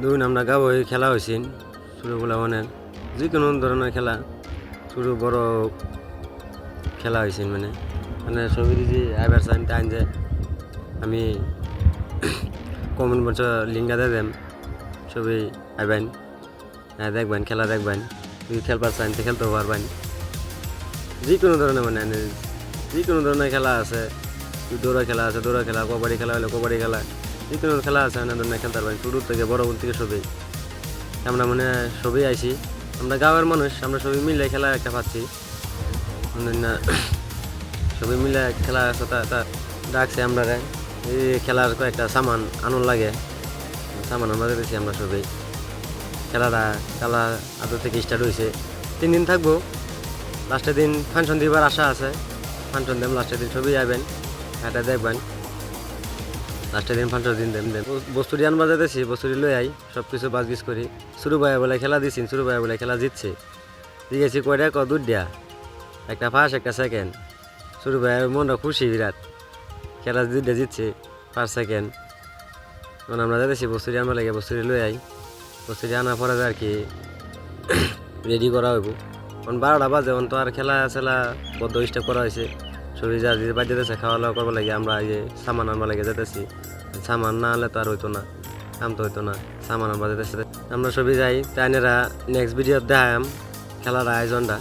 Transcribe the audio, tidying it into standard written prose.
ধরুন আমরা গাঁও খেলা হয়েছি ছোটোবেলা অনেক যে কোনো ধরনের খেলা ছোটো বড় খেলা হয়েছে মানে মানে সবই যে আইবার চান টাইম যে আমি কমন বলছ লিঙ্গা দিয়ে দেম সবই আইবেন দেখবেন খেলা দেখবেন যদি খেলবার চান তো খেলতেও পারবেন যে কোনো ধরনের মানে যে কোনো ধরনের খেলা আছে দৌড়া খেলা আছে দৌড়া খেলা কবাডি খেলা হলে কবাডি খেলা যে কোনো খেলা আছে অনেক ধরনের খেলতে পারবেন ছোটো থেকে বড় থেকে সবই আমরা মানে সবই আইছি আমরা গাঁয়ের মানুষ আমরা সবই মিলে খেলা একটা পাচ্ছি না সবই মিলে খেলা তা ডাকছে আমরা এই খেলার কয়েকটা সামান আনন্দ লাগে সামান আমরা দিয়েছি আমরা সবই খেলাটা খেলা আদর থেকে স্টার্ট হয়েছে 3 দিন থাকবো লাস্টের দিন ফাংশন দিবার আশা আছে ফাংশন দেব লাস্টের দিন সবই আইবেন এটা দেখবেন লাস্টের দিন ফাংশন দিন দেন বস্তুটি আনবা যেতেছি বস্তুটি লই আই সব কিছু বাজগিজ করি শুরু ভাইয়া বলে খেলা দিচ্ছি শুরু ভাইয়া বলে খেলা জিতছে জিজ্ঞেছি কয়টা দুধ দেয়া একটা ফার্স্ট একটা সেকেন্ড শুরু ভাইয়ের মনটা খুশি বিরাট খেলা দুধটা জিতছে ফার্স্ট সেকেন্ড তখন আমরা যেতেছি বস্তুটি আনবা লাগে বস্তুটি লই আই বস্তুটি আনার পরে আর কি রেডি করা হইব এখন 12টা বাজে এখন তো আর খেলা সেলা বদ্ধ স্টেপ করা হয়েছে সবই যা যে বাদ যেতেছে খাওয়া দাওয়া করবো লাগে আমরা এই যে সামান আনবা লাগে যেতেছি সামান না আনলে তো আর হইতো না কাম তো হইতো না সামান আনবা যেতেছে আমরা সবই যাই তাইনেরা নেক্সট ভিডিও দেখাম খেলার আয়োজনটা